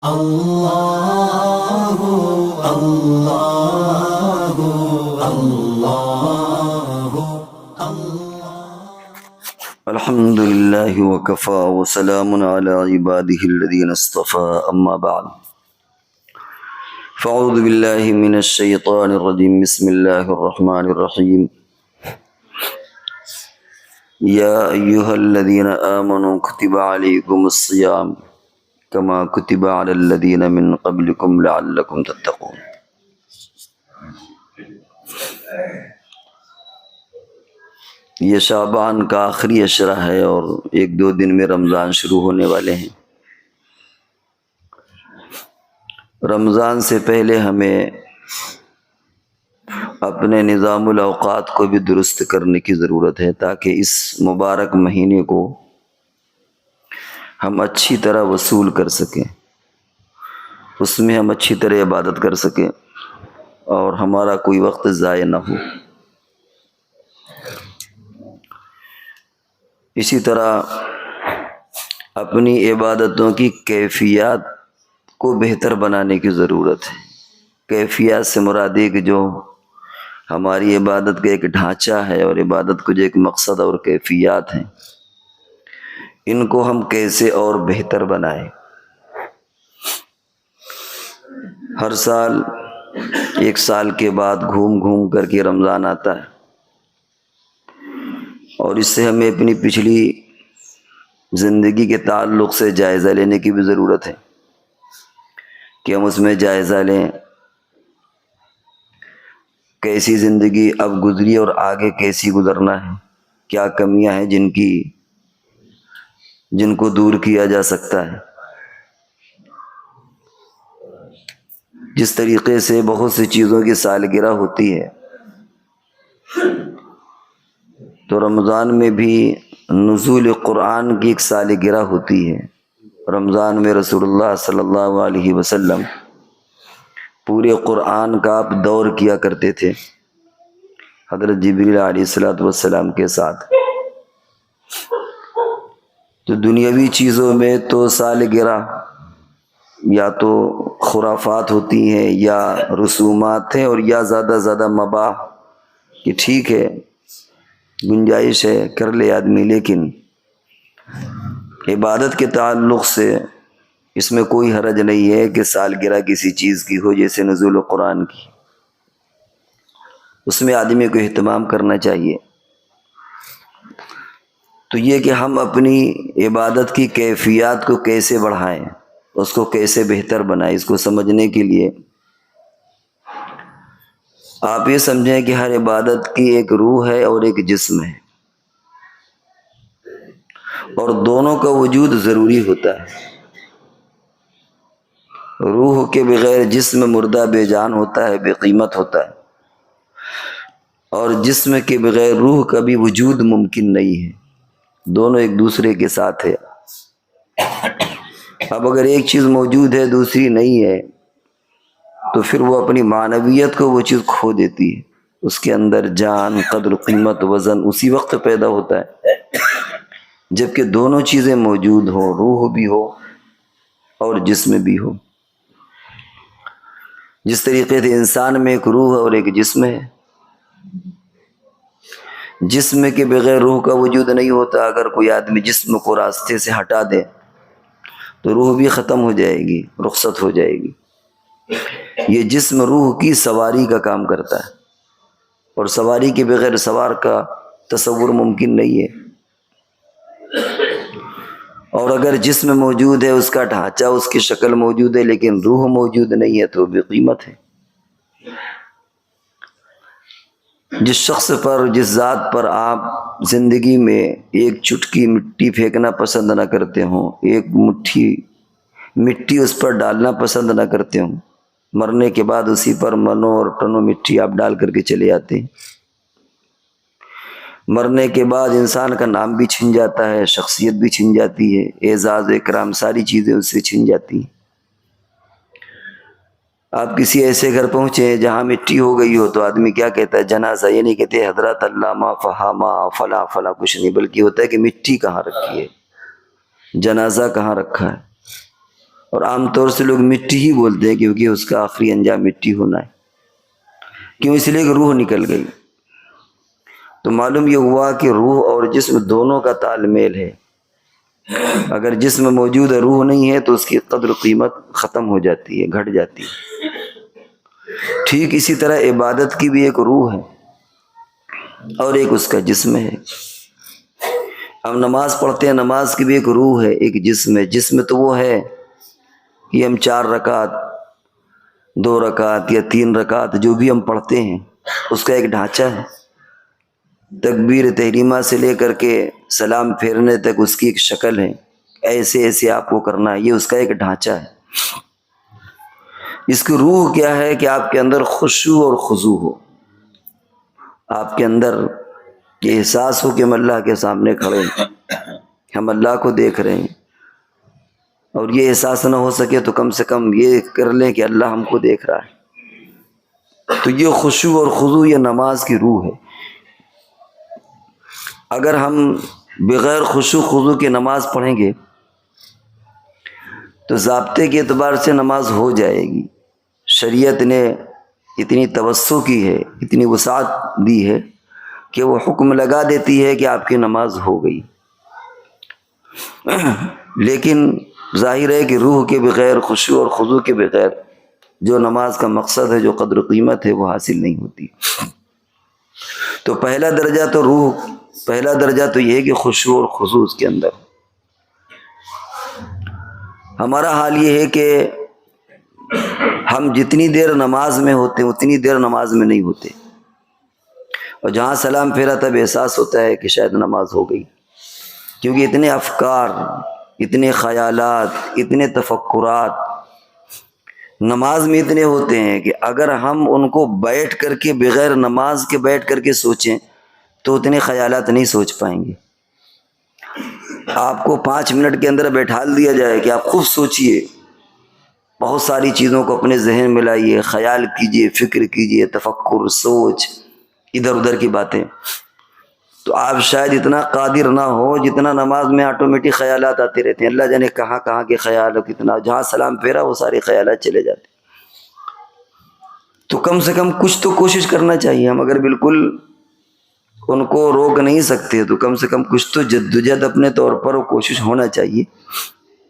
اللہ اللہ اللہ الحمد للہ وکفى وسلام علی عباده الذین اصطفى اما بعد فاعوذ باللہ من الشیطان الرجیم بسم اللہ الرحمن الرحیم یا ایہا الذین آمنوا کتب علیکم الصیام کما کتب علی الذین من قبلکم لعلکم تتقون۔ یہ شعبان کا آخری عشرہ ہے اور ایک دو دن میں رمضان شروع ہونے والے ہیں۔ رمضان سے پہلے ہمیں اپنے نظام الاوقات کو بھی درست کرنے کی ضرورت ہے تاکہ اس مبارک مہینے کو ہم اچھی طرح وصول کر سکیں، اس میں ہم اچھی طرح عبادت کر سکیں اور ہمارا کوئی وقت ضائع نہ ہو۔ اسی طرح اپنی عبادتوں کی کیفیات کو بہتر بنانے کی ضرورت ہے۔ کیفیات سے مراد ہے کہ جو ہماری عبادت کا ایک ڈھانچہ ہے اور عبادت کو جو ایک مقصد اور کیفیات ہیں، ان کو ہم کیسے اور بہتر بنائیں۔ ہر سال ایک سال کے بعد گھوم گھوم کر کے رمضان آتا ہے اور اس سے ہمیں اپنی پچھلی زندگی کے تعلق سے جائزہ لینے کی بھی ضرورت ہے کہ ہم اس میں جائزہ لیں کیسی زندگی اب گزری اور آگے کیسی گزرنا ہے، کیا کمیاں ہیں جن کو دور کیا جا سکتا ہے۔ جس طریقے سے بہت سی چیزوں کی سالگرہ ہوتی ہے تو رمضان میں بھی نزول قرآن کی ایک سالگرہ ہوتی ہے۔ رمضان میں رسول اللہ صلی اللہ علیہ وسلم پورے قرآن کا آپ دور کیا کرتے تھے حضرت جبریل علیہ السلام کے ساتھ۔ تو دنیاوی چیزوں میں تو سالگرہ یا تو خرافات ہوتی ہیں یا رسومات ہیں اور یا زیادہ زیادہ مباح کہ ٹھیک ہے گنجائش ہے کر لے آدمی، لیکن عبادت کے تعلق سے اس میں کوئی حرج نہیں ہے کہ سالگرہ کسی چیز کی ہو، جیسے نزول قرآن کی، اس میں آدمی کو اہتمام کرنا چاہیے۔ تو یہ کہ ہم اپنی عبادت کی کیفیات کو کیسے بڑھائیں، اس کو کیسے بہتر بنائیں، اس کو سمجھنے کے لیے آپ یہ سمجھیں کہ ہر عبادت کی ایک روح ہے اور ایک جسم ہے، اور دونوں کا وجود ضروری ہوتا ہے۔ روح کے بغیر جسم مردہ بے جان ہوتا ہے، بے قیمت ہوتا ہے، اور جسم کے بغیر روح کا بھی وجود ممکن نہیں ہے، دونوں ایک دوسرے کے ساتھ ہے۔ اب اگر ایک چیز موجود ہے دوسری نہیں ہے تو پھر وہ اپنی معنویت کو وہ چیز کھو دیتی ہے، اس کے اندر جان، قدر، قیمت، وزن اسی وقت پیدا ہوتا ہے جبکہ دونوں چیزیں موجود ہوں، روح بھی ہو اور جسم بھی ہو۔ جس طریقے سے انسان میں ایک روح اور ایک جسم ہے، جسم کے بغیر روح کا وجود نہیں ہوتا۔ اگر کوئی آدمی جسم کو راستے سے ہٹا دے تو روح بھی ختم ہو جائے گی، رخصت ہو جائے گی۔ یہ جسم روح کی سواری کا کام کرتا ہے، اور سواری کے بغیر سوار کا تصور ممکن نہیں ہے۔ اور اگر جسم موجود ہے، اس کا ڈھانچہ، اس کی شکل موجود ہے، لیکن روح موجود نہیں ہے تو بے قیمت ہے۔ جس شخص پر، جس ذات پر آپ زندگی میں ایک چٹکی مٹی پھینکنا پسند نہ کرتے ہوں، ایک مٹھی مٹی اس پر ڈالنا پسند نہ کرتے ہوں، مرنے کے بعد اسی پر منوں اور ٹنوں مٹی آپ ڈال کر کے چلے آتے ہیں۔ مرنے کے بعد انسان کا نام بھی چھن جاتا ہے، شخصیت بھی چھن جاتی ہے، اعزاز و اکرام ساری چیزیں اس سے چھن جاتی ہیں۔ آپ کسی ایسے گھر پہنچے جہاں مٹی ہو گئی ہو تو آدمی کیا کہتا ہے؟ جنازہ۔ یہ نہیں کہتے حضرت علامہ فہامہ فلاں فلاں، کچھ نہیں، بلکہ ہوتا ہے کہ مٹی کہاں رکھی ہے، جنازہ کہاں رکھا ہے۔ اور عام طور سے لوگ مٹی ہی بولتے ہیں کیونکہ اس کا آخری انجام مٹی ہونا ہے. کیوں؟ اس لیے کہ روح نکل گئی. تو معلوم یہ ہوا کہ روح اور جسم دونوں کا تال میل ہے. اگر جسم موجود ہے، روح نہیں ہے، تو اس کی قدر و قیمت ختم ہو جاتی ہے، گھٹ جاتی ہے. ٹھیک اسی طرح عبادت کی بھی ایک روح ہے اور ایک اس کا جسم ہے. ہم نماز پڑھتے ہیں، نماز کی بھی ایک روح ہے، ایک جسم ہے. جسم تو وہ ہے کہ ہم 4 رکعت 2 رکعت یا 3 رکعت جو بھی ہم پڑھتے ہیں اس کا ایک ڈھانچہ ہے. تکبیر تحریمہ سے لے کر کے سلام پھیرنے تک اس کی ایک شکل ہے، ایسے ایسے آپ کو کرنا ہے، یہ اس کا ایک ڈھانچہ ہے. اس کی روح کیا ہے کہ آپ کے اندر خشوع اور خضوع ہو، آپ کے اندر یہ احساس ہو کہ ہم اللہ کے سامنے کھڑے ہیں، ہم اللہ کو دیکھ رہے ہیں. اور یہ احساس نہ ہو سکے تو کم سے کم یہ کر لیں کہ اللہ ہم کو دیکھ رہا ہے. تو یہ خشوع اور خضوع یہ نماز کی روح ہے. اگر ہم بغیر خشوع خضوع کی نماز پڑھیں گے تو ضابطے کے اعتبار سے نماز ہو جائے گی. شریعت نے اتنی توسع کی ہے، اتنی وسعت دی ہے کہ وہ حکم لگا دیتی ہے کہ آپ کی نماز ہو گئی. لیکن ظاہر ہے کہ روح کے بغیر، خشوع اور خضوع کے بغیر جو نماز کا مقصد ہے، جو قدر و قیمت ہے، وہ حاصل نہیں ہوتی. تو پہلا درجہ تو یہ ہے کہ خشوع اور خضوع اس کے اندر. ہمارا حال یہ ہے کہ ہم جتنی دیر نماز میں ہوتے ہیں اتنی دیر نماز میں نہیں ہوتے، اور جہاں سلام پھیرا تب احساس ہوتا ہے کہ شاید نماز ہو گئی. کیونکہ اتنے افکار، اتنے خیالات، اتنے تفکرات نماز میں اتنے ہوتے ہیں کہ اگر ہم ان کو بیٹھ کر کے، بغیر نماز کے بیٹھ کر کے سوچیں تو اتنے خیالات نہیں سوچ پائیں گے. آپ کو 5 منٹ کے اندر بیٹھال دیا جائے کہ آپ خوب سوچئے، بہت ساری چیزوں کو اپنے ذہن میں لائیے، خیال کیجئے، فکر کیجئے، تفکر، سوچ، ادھر ادھر کی باتیں، تو آپ شاید اتنا قادر نہ ہو جتنا نماز میں آٹومیٹک خیالات آتے رہتے ہیں. اللہ جانے کہاں کہاں کے خیال ہو، کتنا، جہاں سلام پھیرا وہ سارے خیالات چلے جاتے. تو کم سے کم کچھ تو کوشش کرنا چاہیے. ہم اگر بالکل ان کو روک نہیں سکتے تو کم سے کم کچھ تو جدوجہد اپنے طور پر وہ کوشش ہونا چاہیے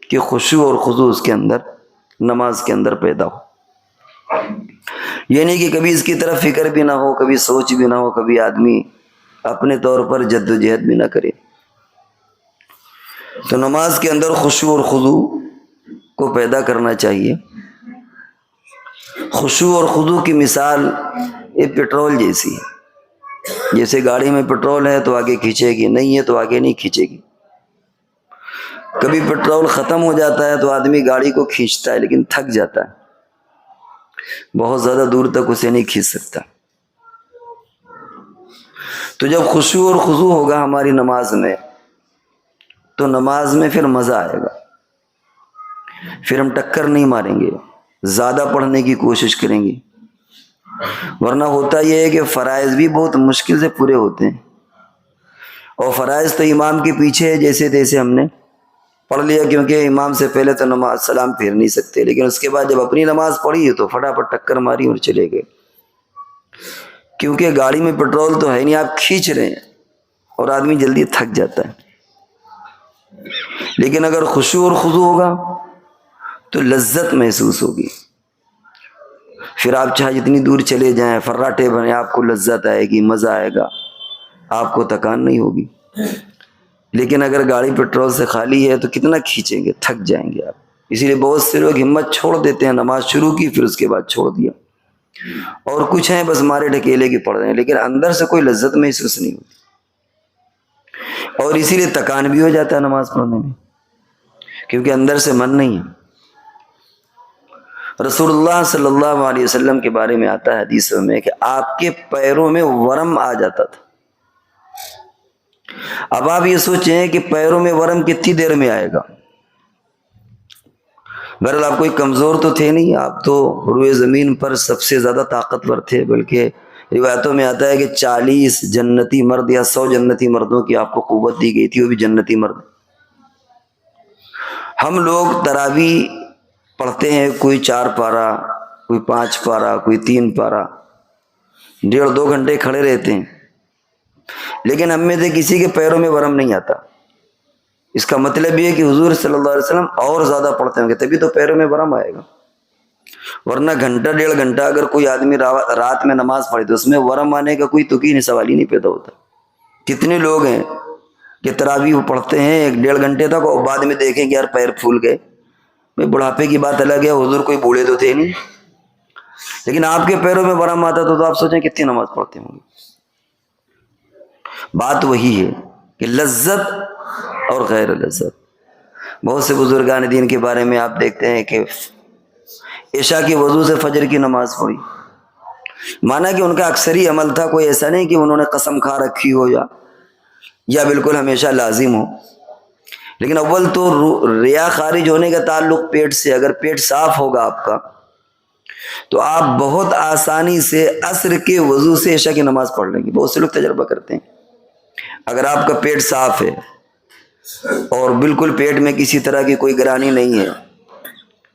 کہ خشوع اور خضوع اس کے اندر، نماز کے اندر پیدا ہو. یہ نہیں کہ کبھی اس کی طرف فکر بھی نہ ہو، کبھی سوچ بھی نہ ہو، کبھی آدمی اپنے طور پر جدوجہد بھی نہ کرے. تو نماز کے اندر خشوع اور خضوع کو پیدا کرنا چاہیے. خشوع اور خضوع کی مثال یہ پیٹرول جیسی ہے. جیسے گاڑی میں پیٹرول ہے تو آگے کھینچے گی، نہیں ہے تو آگے نہیں کھینچے گی. کبھی پیٹرول ختم ہو جاتا ہے تو آدمی گاڑی کو کھینچتا ہے لیکن تھک جاتا ہے، بہت زیادہ دور تک اسے نہیں کھینچ سکتا. تو جب خشوع اور خضوع ہوگا ہماری نماز میں تو نماز میں پھر مزہ آئے گا. پھر ہم ٹکر نہیں ماریں گے، زیادہ پڑھنے کی کوشش کریں گے. ورنہ ہوتا یہ ہے کہ فرائض بھی بہت مشکل سے پورے ہوتے ہیں، اور فرائض تو امام کے پیچھے ہے، جیسے تیسے ہم نے پڑھ لیا، کیونکہ امام سے پہلے تو نماز سلام پھیر نہیں سکتے. لیکن اس کے بعد جب اپنی نماز پڑھی تو فٹافٹ ٹکر ماری اور چلے گئے. کیونکہ گاڑی میں پیٹرول تو ہے نہیں، آپ کھینچ رہے ہیں اور آدمی جلدی تھک جاتا ہے. لیکن اگر خشوع اور خضوع ہوگا تو لذت محسوس ہوگی. پھر آپ چاہے جتنی دور چلے جائیں، فراٹے بنے، آپ کو لذت آئے گی، مزہ آئے گا، آپ کو تکان نہیں ہوگی. لیکن اگر گاڑی پیٹرول سے خالی ہے تو کتنا کھینچیں گے، تھک جائیں گے آپ. اسی لیے بہت سے لوگ ہمت چھوڑ دیتے ہیں، نماز شروع کی پھر اس کے بعد چھوڑ دیا. اور کچھ ہیں بس مارے ڈھکیلے کی پڑھ رہے ہیں، لیکن اندر سے کوئی لذت محسوس نہیں ہوتی. اور اسی لیے تکان بھی ہو جاتا ہے نماز پڑھنے میں، کیونکہ اندر سے من نہیں ہے. رسول اللہ صلی اللہ علیہ وسلم کے بارے میں آتا ہے حدیثوں میں کہ آپ کے پیروں میں ورم آ جاتا تھا. اب آپ یہ سوچیں کہ پیروں میں ورم کتنی دیر میں آئے گا. بہرحال آپ کوئی کمزور تو تھے نہیں، آپ تو روئے زمین پر سب سے زیادہ طاقتور تھے. بلکہ روایتوں میں آتا ہے کہ 40 جنتی مرد یا 100 جنتی مردوں کی آپ کو قوت دی گئی تھی، وہ بھی جنتی مرد. ہم لوگ تراویح پڑھتے ہیں کوئی 4 پارا، کوئی 5 پارا، کوئی 3 پارا، 1.5-2 گھنٹے کھڑے رہتے ہیں، لیکن ہم میں سے کسی کے پیروں میں ورم نہیں آتا۔ اس کا مطلب یہ ہے کہ حضور صلی اللہ علیہ وسلم اور زیادہ پڑھتے ہوں گے، تبھی تو پیروں میں ورم آئے گا۔ ورنہ 1-1.5 گھنٹہ اگر کوئی آدمی رات میں نماز پڑھے تو اس میں ورم آنے کا کوئی نہیں، سوال ہی نہیں پیدا ہوتا۔ کتنے لوگ ہیں کہ تراویح وہ پڑھتے ہیں 1-1.5 گھنٹے تک، اور بعد میں دیکھیں کہ یار پیر پھول گئے۔ بڑھاپے کی بات الگ ہے، حضور کوئی بوڑھے تو تھے نہیں، لیکن آپ کے پیروں میں ورم آتا تو آپ سوچیں کتنی نماز پڑھتے ہوں گے۔ بات وہی ہے کہ لذت اور غیر لذت۔ بہت سے بزرگان دین کے بارے میں آپ دیکھتے ہیں کہ عشاء کی وضو سے فجر کی نماز پڑھی، مانا کہ ان کا اکثر ہی عمل تھا، کوئی ایسا نہیں کہ انہوں نے قسم کھا رکھی ہو یا بالکل ہمیشہ لازم ہو۔ لیکن اول تو ریا خارج ہونے کا تعلق پیٹ سے، اگر پیٹ صاف ہوگا آپ کا تو آپ بہت آسانی سے عصر کے وضو سے عشاء کی نماز پڑھ لیں گے۔ بہت سے لوگ تجربہ کرتے ہیں، اگر آپ کا پیٹ صاف ہے اور بالکل پیٹ میں کسی طرح کی کوئی گرانی نہیں ہے،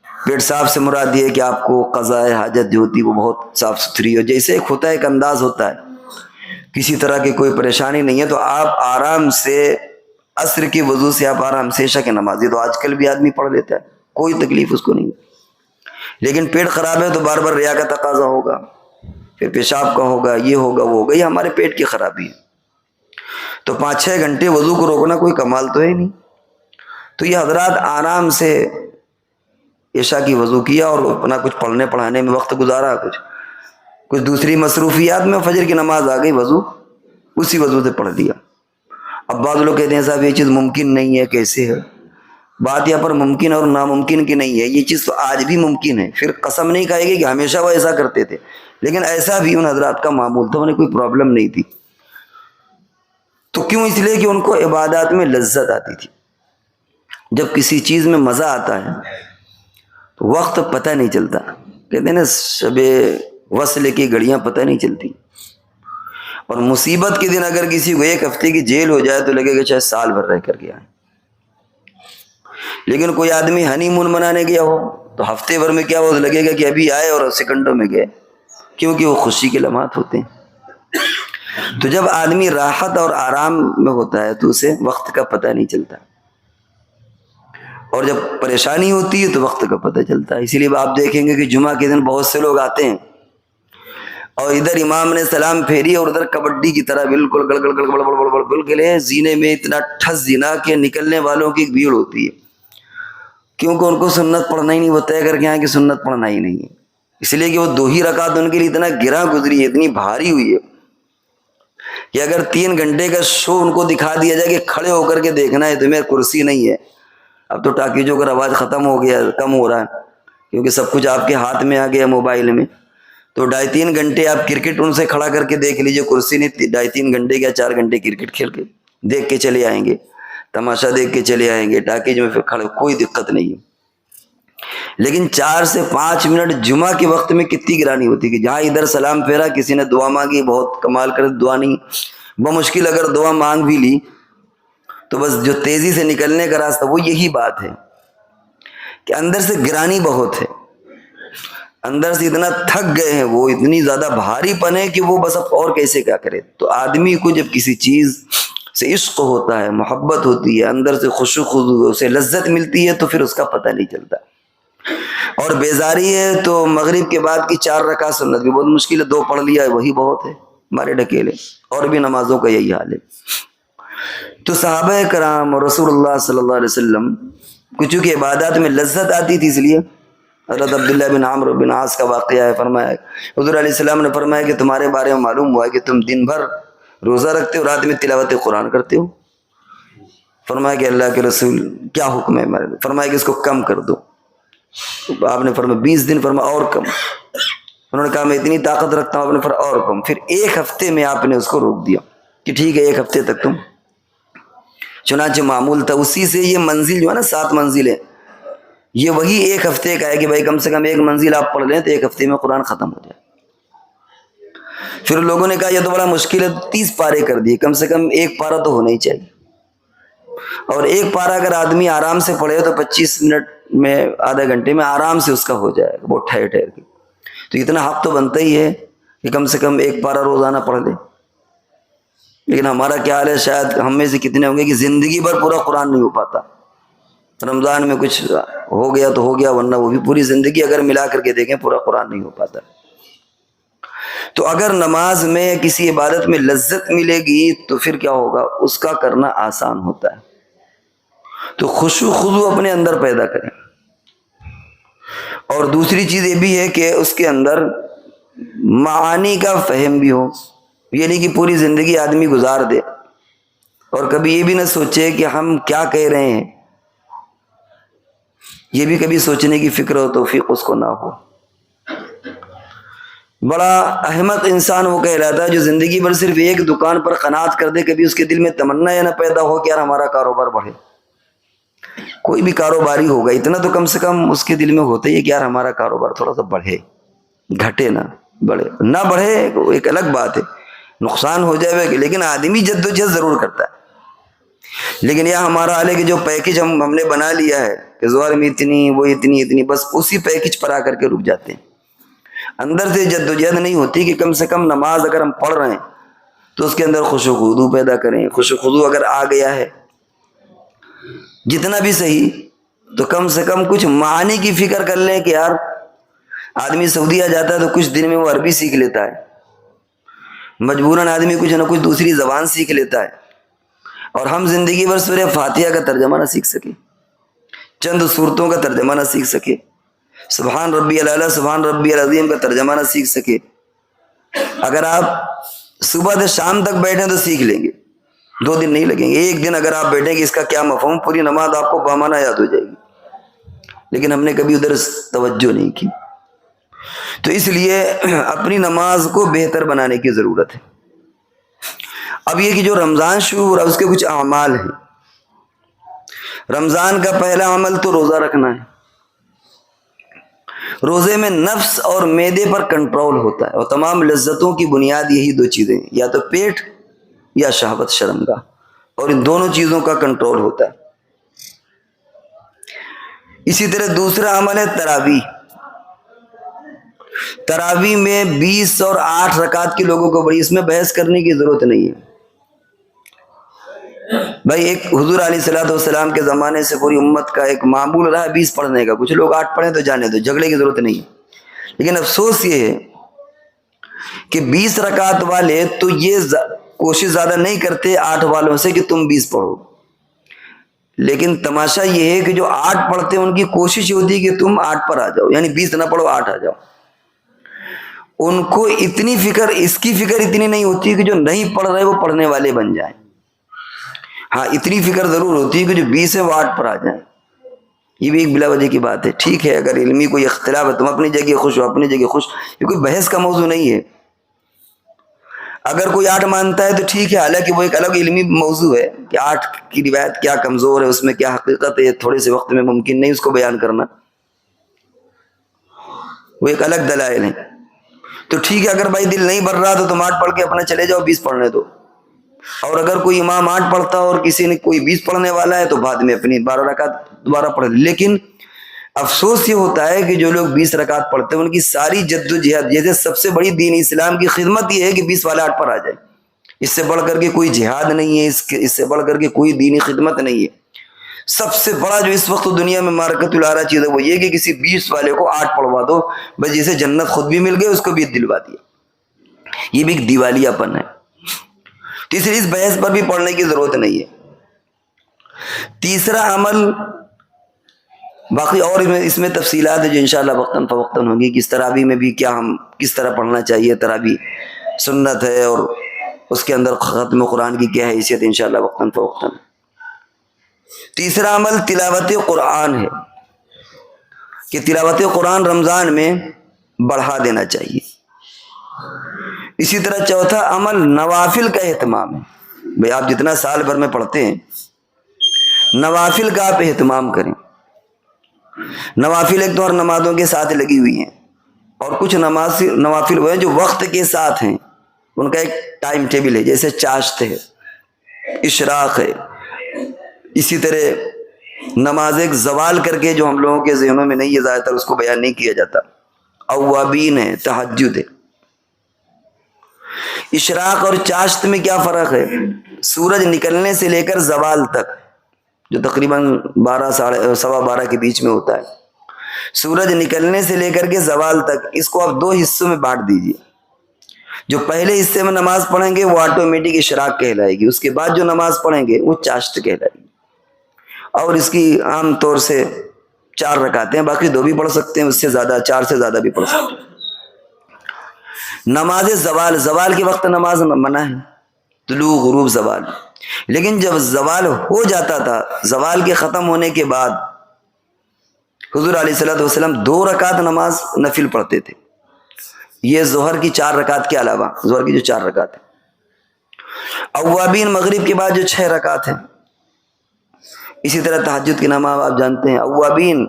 پیٹ صاف سے مراد یہ ہے کہ آپ کو قضاء حاجت جو ہوتی ہے وہ بہت صاف ستھری ہو، جیسے ایک ہوتا ہے ایک انداز ہوتا ہے، کسی طرح کی کوئی پریشانی نہیں ہے، تو آپ آرام سے عصر کی وضو سے آپ آرام سے عشاء کی نماز، یہ تو آج کل بھی آدمی پڑھ لیتا ہے، کوئی تکلیف اس کو نہیں۔ لیکن پیٹ خراب ہے تو بار بار ریا کا تقاضا ہوگا، پھر پیشاب کا ہوگا، یہ ہوگا وہ ہوگا، یہ ہمارے پیٹ کی خرابی ہے۔ تو 5-6 گھنٹے وضو کو روکنا کوئی کمال تو ہے نہیں۔ تو یہ حضرات آرام سے عشاء کی وضو کیا اور اپنا کچھ پڑھنے پڑھانے میں وقت گزارا، کچھ دوسری مصروفیات میں، فجر کی نماز آ گئی، وضو اسی وضو سے پڑھ دیا۔ اب بعض لوگ کہتے ہیں صاحب یہ چیز ممکن نہیں ہے، کیسے ہے؟ بات یہاں پر ممکن اور ناممکن کی نہیں ہے، یہ چیز تو آج بھی ممکن ہے۔ پھر قسم نہیں کھائے گی کہ ہمیشہ وہ ایسا کرتے تھے، لیکن ایسا بھی ان حضرات کا معمول تھا، انہیں کوئی پرابلم نہیں تھی۔ تو کیوں؟ اس لیے کہ ان کو عبادات میں لذت آتی تھی۔ جب کسی چیز میں مزہ آتا ہے تو وقت پتہ نہیں چلتا، کہتے ہیں نا شب وصل کی گھڑیاں پتہ نہیں چلتی، اور مصیبت کے دن اگر کسی کو 1 ہفتے کی جیل ہو جائے تو لگے گا شاید سال بھر رہ کر گیا ہے۔ لیکن کوئی آدمی ہنی مون منانے گیا ہو تو ہفتے بھر میں کیا ہو، لگے گا کہ ابھی آئے اور سیکنڈوں میں گئے، کیونکہ وہ خوشی کے لمحات ہوتے ہیں۔ تو جب آدمی راحت اور آرام میں ہوتا ہے تو اسے وقت کا پتہ نہیں چلتا، اور جب پریشانی ہوتی ہے تو وقت کا پتہ چلتا ہے۔ اسی لیے آپ دیکھیں گے کہ جمعہ کے دن بہت سے لوگ آتے ہیں اور ادھر امام نے سلام پھیری اور ادھر کبڈی کی طرح بالکل گڑ گڑ گڑ گڑ گڑ بالکل زینے میں اتنا ٹھس زینا کے نکلنے والوں کی بھیڑ ہوتی ہے، کیونکہ ان کو سنت پڑھنا ہی نہیں، وہ طے کر کے آئے کہ سنت پڑھنا ہی نہیں ہے، اس لیے کہ وہ 2 ہی رکعت ان کے لیے اتنا گراں گزری ہے، اتنی بھاری ہوئی ہے کہ اگر 3 گھنٹے کا شو ان کو دکھا دیا جائے کہ کھڑے ہو کر کے دیکھنا ہے تمہیں، کرسی نہیں ہے۔ اب تو ٹاکیجوں کا رواج ختم ہو گیا، کم ہو رہا ہے، کیونکہ سب کچھ آپ کے ہاتھ میں آ گیا موبائل میں، تو 2.5-3 گھنٹے آپ کرکٹ ان سے کھڑا کر کے دیکھ لیجئے، کرسی نہیں، 2.5-3 گھنٹے یا 4 گھنٹے کرکٹ کھیل کے دیکھ کے چلے آئیں گے، تماشا دیکھ کے چلے آئیں گے، ٹاکیج میں پھر کھڑے، کوئی دقت نہیں ہے۔ لیکن 4 سے 5 منٹ جمعہ کے وقت میں کتنی گرانی ہوتی کہ جہاں ادھر سلام پھیرا، کسی نے دعا مانگی، بہت کمال کر دعا نہیں، بمشکل اگر دعا مانگ بھی لی تو بس جو تیزی سے نکلنے کا راستہ وہ یہی بات ہے کہ اندر سے گرانی بہت ہے، اندر سے اتنا تھک گئے ہیں، وہ اتنی زیادہ بھاری پن ہے کہ وہ بس اب اور کیسے کیا کرے۔ تو آدمی کو جب کسی چیز سے عشق ہوتا ہے، محبت ہوتی ہے، اندر سے خشوع خضوع، اسے لذت ملتی ہے، تو پھر اس کا پتہ نہیں چلتا۔ اور بیزاری ہے تو مغرب کے بعد کی 4 رکعت سنت بھی بہت مشکل ہے، 2 پڑھ لیا ہے وہی بہت ہے، ہمارے ڈھکیلے، اور بھی نمازوں کا یہی حال ہے۔ تو صحابہ کرام اور رسول اللہ صلی اللہ علیہ وسلم کو چونکہ عبادات میں لذت آتی تھی، اس لیے حضرت عبداللہ بن عمرو بن عاص کا واقعہ ہے، فرمایا حضور علیہ السلام نے فرمایا کہ تمہارے بارے میں معلوم ہوا ہے کہ تم دن بھر روزہ رکھتے ہو، رات میں تلاوت قرآن کرتے ہو۔ فرمایا کہ اللہ کے رسول کیا حکم ہے؟ فرمایا کہ اس کو کم کر دو۔ آپ نے فرمایا 20 دن، فرمایا اور کم۔ انہوں نے کہا میں اتنی طاقت رکھتا ہوں، آپ نے فرمایا اور کم۔ پھر 1 ہفتے میں آپ نے اس کو روک دیا کہ ٹھیک ہے 1 ہفتے تک تم۔ چنانچہ معمول تھا، اسی سے یہ منزل جو ہے نا 7 منزلیں، یہ وہی 1 ہفتے کا ہے کہ بھائی کم سے کم 1 منزل آپ پڑھ لیں تو 1 ہفتے میں قرآن ختم ہو جائے۔ پھر لوگوں نے کہا یہ تو بڑا مشکل ہے، 30 پارے کر دیے، کم سے کم 1 پارہ تو ہونا ہی چاہیے۔ اور ایک پارہ اگر آدمی آرام سے پڑھے تو 25 منٹ میں آدھے گھنٹے میں آرام سے اس کا ہو جائے گا، وہ ٹھہر ٹھہر کے. تو اتنا حق تو بنتا ہی ہے کہ کم سے کم ایک پارہ روزانہ پڑھ لے. لیکن ہمارا کیا حال ہے، شاید ہم میں سے کتنے ہوں گے کہ زندگی بھر پورا قرآن نہیں ہو پاتا. رمضان میں کچھ ہو گیا تو ہو گیا، ورنہ وہ بھی پوری زندگی اگر ملا کر کے دیکھیں پورا قرآن نہیں ہو پاتا. تو اگر نماز میں کسی عبادت میں لذت ملے گی تو پھر کیا ہوگا، اس کا کرنا آسان ہوتا ہے. تو خشوع خضوع اپنے اندر پیدا کریں. اور دوسری چیز یہ بھی ہے کہ اس کے اندر معانی کا فہم بھی ہو. یہ نہیں کہ پوری زندگی آدمی گزار دے اور کبھی یہ بھی نہ سوچے کہ ہم کیا کہہ رہے ہیں، یہ بھی کبھی سوچنے کی فکر و توفیق اس کو نہ ہو. بڑا احمق انسان وہ کہلاتا ہے جو زندگی بھر صرف ایک دکان پر قناعت کر دے، کبھی اس کے دل میں تمنا یا نہ پیدا ہو کہ یار ہمارا کاروبار بڑھے. کوئی بھی کاروباری ہوگا اتنا تو کم سے کم اس کے دل میں ہوتا ہی ہے کہ یار ہمارا کاروبار تھوڑا سا بڑھے، گھٹے نہ بڑھے. نہ بڑھے ایک الگ بات ہے، نقصان ہو جائے گا، لیکن آدمی جد و جہد ضرور کرتا ہے. لیکن یہ ہمارا حال ہے کہ جو پیکج ہم نے بنا لیا ہے کہ زوار میں اتنی، وہ اتنی، بس اسی پیکج پر آ کر کے رک جاتے ہیں. اندر سے جد و جہد نہیں ہوتی کہ کم سے کم نماز اگر ہم پڑھ رہے ہیں تو اس کے اندر خشوع خضوع پیدا کریں. خشوع خضوع اگر آ گیا ہے جتنا بھی صحیح، تو کم سے کم کچھ معانی کی فکر کر لیں کہ یار آدمی سعودیہ جاتا ہے تو کچھ دن میں وہ عربی سیکھ لیتا ہے، مجبوراً آدمی کچھ نہ کچھ دوسری زبان سیکھ لیتا ہے. اور ہم زندگی بھر سورہ فاتحہ کا ترجمہ نہ سیکھ سکے، چند صورتوں کا ترجمہ نہ سیکھ سکے، سبحان ربی الاعلیٰ سبحان ربی العظیم کا ترجمہ نہ سیکھ سکے. اگر آپ صبح سے شام تک بیٹھیں تو سیکھ لیں گے، 2 دن نہیں لگیں گے. ایک دن اگر آپ بیٹھیں کہ اس کا کیا مفہوم، پوری نماز آپ کو بامانہ یاد ہو جائے گی. لیکن ہم نے کبھی ادھر توجہ نہیں کی. تو اس لیے اپنی نماز کو بہتر بنانے کی ضرورت ہے. اب یہ کہ جو رمضان شروع ہو رہا ہے اس کے کچھ اعمال ہیں. رمضان کا پہلا عمل تو روزہ رکھنا ہے. روزے میں نفس اور معدے پر کنٹرول ہوتا ہے، اور تمام لذتوں کی بنیاد یہی 2 چیزیں ہیں، یا تو پیٹ یا شہوت شرمگاہ، اور ان دونوں چیزوں کا کنٹرول ہوتا ہے. اسی طرح دوسرا عمل ہے تراویح. تراویح میں 20 اور 8 رکعت کے لوگوں کو بڑی، اس میں بحث کرنے کی ضرورت نہیں ہے. بھائی ایک حضور علیہ الصلوۃ والسلام کے زمانے سے پوری امت کا ایک معمول رہا ہے 20 پڑھنے کا. کچھ لوگ 8 پڑھیں تو جانے دو، جھگڑے کی ضرورت نہیں. لیکن افسوس یہ ہے کہ 20 رکعت والے تو یہ کوشش زیادہ نہیں کرتے 8 والوں سے کہ تم 20 پڑھو. لیکن تماشا یہ ہے کہ جو 8 پڑھتے ہیں ان کی کوشش یہ ہوتی ہے کہ تم 8 پر آ جاؤ، یعنی 20 نہ پڑھو 8 آ جاؤ. ان کو اتنی فکر، اس کی فکر اتنی نہیں ہوتی کہ جو نہیں پڑھ رہے وہ پڑھنے والے بن جائیں. ہاں اتنی فکر ضرور ہوتی ہے کہ جو 20 ہے وہ 8 پر آ جائیں. یہ بھی ایک بلا وجہ کی بات ہے. ٹھیک ہے اگر علمی کوئی اختلاف ہے تم اپنی جگہ خوش ہو، اپنی جگہ خوش، یہ کوئی بحث کا موضوع نہیں ہے. اگر کوئی 8 مانتا ہے تو ٹھیک ہے، حالانکہ وہ ایک الگ علمی موضوع ہے کہ 8 کی روایت کیا کمزور ہے، اس میں کیا حقیقت ہے، تھوڑے سے وقت میں ممکن نہیں اس کو بیان کرنا، وہ ایک الگ دلائل ہیں. تو ٹھیک ہے اگر بھائی دل نہیں بھر رہا تو تم 8 پڑھ کے اپنا چلے جاؤ، 20 پڑھنے دو. اور اگر کوئی امام 8 پڑھتا اور کسی نے کوئی 20 پڑھنے والا ہے تو بعد میں اپنی 12 رکعت دوبارہ پڑھ. لیکن افسوس یہ ہوتا ہے کہ جو لوگ 20 رکعت پڑھتے ہیں ان کی ساری جد و جہد، جیسے سب سے بڑی دین اسلام کی خدمت یہ ہے کہ 20 والے 8 پر آ جائے. اس سے بڑھ کر کے کوئی جہاد نہیں ہے، اس سے بڑھ کر کے کوئی دینی خدمت نہیں ہے. سب سے بڑا جو اس وقت دنیا میں مارکت الارا چیز ہے وہ یہ کہ کسی 20 والے کو 8 پڑھوا دو، بس جسے جنت خود بھی مل گئی اس کو بھی دلوا دیا. یہ بھی ایک دیوالیہ پن ہے. تیسری اس بحث پر بھی پڑھنے کی ضرورت نہیں ہے. تیسرا عمل، باقی اور اس میں تفصیلات ہے جو انشاءاللہ وقتاً فوقتاً ہوگی کہ اس تراویح میں بھی کیا ہم کس طرح پڑھنا چاہیے. تراویح سنت ہے اور اس کے اندر ختم قرآن کی کیا حیثیت ہے، انشاءاللہ وقتاً فوقتاً. تیسرا عمل تلاوت قرآن ہے کہ تلاوت قرآن رمضان میں بڑھا دینا چاہیے. اسی طرح چوتھا عمل نوافل کا اہتمام ہے. بھئی آپ جتنا سال بھر میں پڑھتے ہیں نوافل کا آپ اہتمام کریں. نوافل ایک تو ہر نمازوں کے ساتھ لگی ہوئی ہیں، اور کچھ نوافل وہ ہیں جو وقت کے ساتھ ہیں، ان کا ایک ٹائم ٹیبل ہے. جیسے چاشت ہے، اشراق ہے، اسی طرح نماز ایک زوال کر کے جو ہم لوگوں کے ذہنوں میں نہیں ہے، زیادہ تر اس کو بیان نہیں کیا جاتا، اوابین ہے، تہجد ہے۔ اشراق اور چاشت میں کیا فرق ہے؟ سورج نکلنے سے لے کر زوال تک، جو تقریباً 12 سوا 12 کے بیچ میں ہوتا ہے، سورج نکلنے سے لے کر کے زوال تک، اس کو آپ 2 حصوں میں بانٹ دیجئے۔ جو پہلے حصے میں نماز پڑھیں گے وہ آٹومیٹک اشراق کہلائے گی، اس کے بعد جو نماز پڑھیں گے وہ چاشت کہلائے گی، اور اس کی عام طور سے 4 رکعتیں ہیں، باقی 2 بھی پڑھ سکتے ہیں، اس سے زیادہ 4 سے زیادہ بھی پڑھ سکتے ہیں۔ نماز زوال، زوال کے وقت نماز منع ہے، طلوع غروب زوال، لیکن جب زوال ہو جاتا تھا، زوال کے ختم ہونے کے بعد حضور علیہ الصلوۃ والسلام 2 رکعت نماز نفل پڑھتے تھے، یہ ظہر کی 4 رکعت کے علاوہ، ظہر کی جو 4 رکعت ہیں۔ اوابین مغرب کے بعد جو 6 رکعت ہیں، اسی طرح تہجد کی نماز آپ جانتے ہیں، اوابین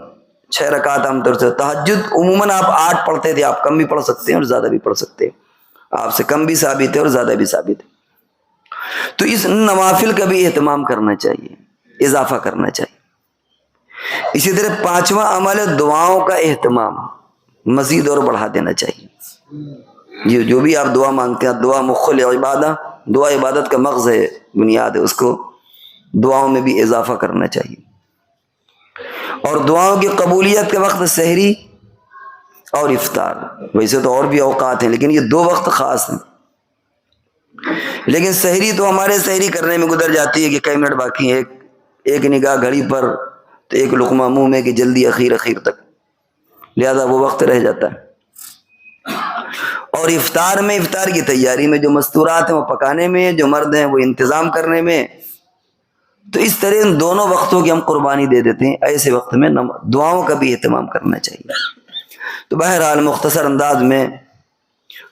6 رکعت عام طور سے، تہجد عموماً آپ 8 پڑھتے تھے، آپ کم بھی پڑھ سکتے ہیں اور زیادہ بھی پڑھ سکتے ہیں، آپ سے کم بھی ثابت ہے اور زیادہ بھی ثابت ہے۔ تو اس نوافل کا بھی اہتمام کرنا چاہیے، اضافہ کرنا چاہیے۔ اسی طرح 5واں عمل ہے دعاؤں کا اہتمام، مزید اور بڑھا دینا چاہیے۔ جو بھی آپ دعا مانگتے ہیں، دعا مخل عبادہ، دعا عبادت کا مغز ہے، بنیاد ہے، اس کو دعاؤں میں بھی اضافہ کرنا چاہیے۔ اور دعاؤں کی قبولیت کے وقت سحری اور افطار، ویسے تو اور بھی اوقات ہیں لیکن یہ 2 وقت خاص ہیں، لیکن سحری تو ہمارے سحری کرنے میں گزر جاتی ہے کہ کئی منٹ باقی ہیں، ایک نگاہ گھڑی پر تو ایک لقمہ منہ میں کہ جلدی اخیر تک، لہذا وہ وقت رہ جاتا ہے۔ اور افطار میں، افطار کی تیاری میں جو مستورات ہیں وہ پکانے میں، جو مرد ہیں وہ انتظام کرنے میں، تو اس طرح ان دونوں وقتوں کی ہم قربانی دے دیتے ہیں، ایسے وقت میں دعاؤں کا بھی اہتمام کرنا چاہیے۔ تو بہرحال مختصر انداز میں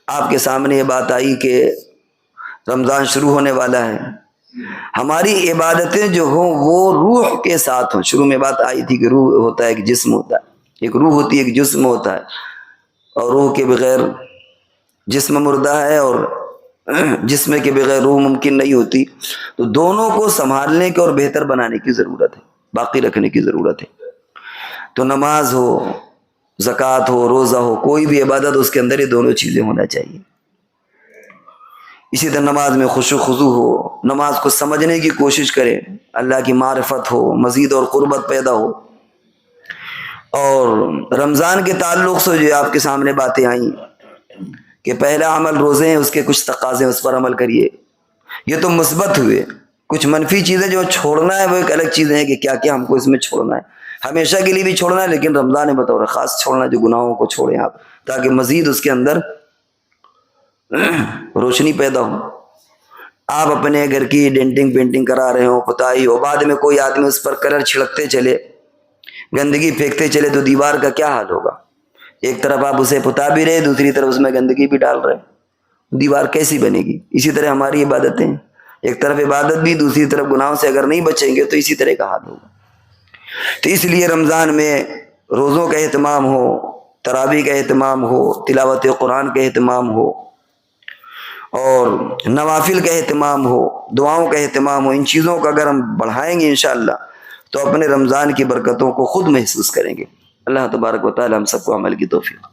آپ کے سامنے یہ بات آئی کہ رمضان شروع ہونے والا ہے، ہماری عبادتیں جو ہوں وہ روح کے ساتھ ہوں۔ شروع میں بات آئی تھی کہ روح ہوتا ہے، ایک جسم ہوتا ہے، ایک روح ہوتی ہے، ایک جسم ہوتا ہے، اور روح کے بغیر جسم مردہ ہے، اور جسم کے بغیر روح ممکن نہیں ہوتی، تو دونوں کو سنبھالنے کے اور بہتر بنانے کی ضرورت ہے، باقی رکھنے کی ضرورت ہے۔ تو نماز ہو، زکوٰۃ ہو، روزہ ہو، کوئی بھی عبادت، اس کے اندر یہ دونوں چیزیں ہونا چاہیے۔ اسی طرح نماز میں خشوع خضوع ہو، نماز کو سمجھنے کی کوشش کریں، اللہ کی معرفت ہو، مزید اور قربت پیدا ہو۔ اور رمضان کے تعلق سے جو آپ کے سامنے باتیں آئیں کہ پہلا عمل روزے ہیں، اس کے کچھ تقاضے، اس پر عمل کریے، یہ تو مثبت ہوئے۔ کچھ منفی چیزیں جو چھوڑنا ہے وہ ایک الگ چیزیں ہیں کہ کیا کیا ہم کو اس میں چھوڑنا ہے، ہمیشہ کے لیے بھی چھوڑنا ہے، لیکن رمضان میں بطور خاص چھوڑنا، جو گناہوں کو چھوڑیں آپ، تاکہ مزید اس کے اندر روشنی پیدا ہو۔ آپ اپنے گھر کی ڈینٹنگ پینٹنگ کرا رہے ہو، پتائی ہو، بعد میں کوئی آدمی اس پر کلر چھڑکتے چلے، گندگی پھینکتے چلے، تو دیوار کا کیا حال ہوگا؟ ایک طرف آپ اسے پتا بھی رہے، دوسری طرف اس میں گندگی بھی ڈال رہے، دیوار کیسی بنے گی؟ اسی طرح ہماری عبادتیں، ایک طرف عبادت بھی، دوسری طرف گناہوں سے اگر نہیں بچیں گے تو اسی طرح کا حال ہوگا۔ تو اس لیے رمضان میں روزوں کا اہتمام ہو، تراویح کا اہتمام ہو، تلاوت قرآن کا اہتمام ہو، اور نوافل کا اہتمام ہو، دعاؤں کا اہتمام ہو۔ ان چیزوں کو اگر ہم بڑھائیں گے انشاءاللہ تو اپنے رمضان کی برکتوں کو خود محسوس کریں گے۔ اللہ تبارک و تعالی ہم سب کو عمل کی توفیق۔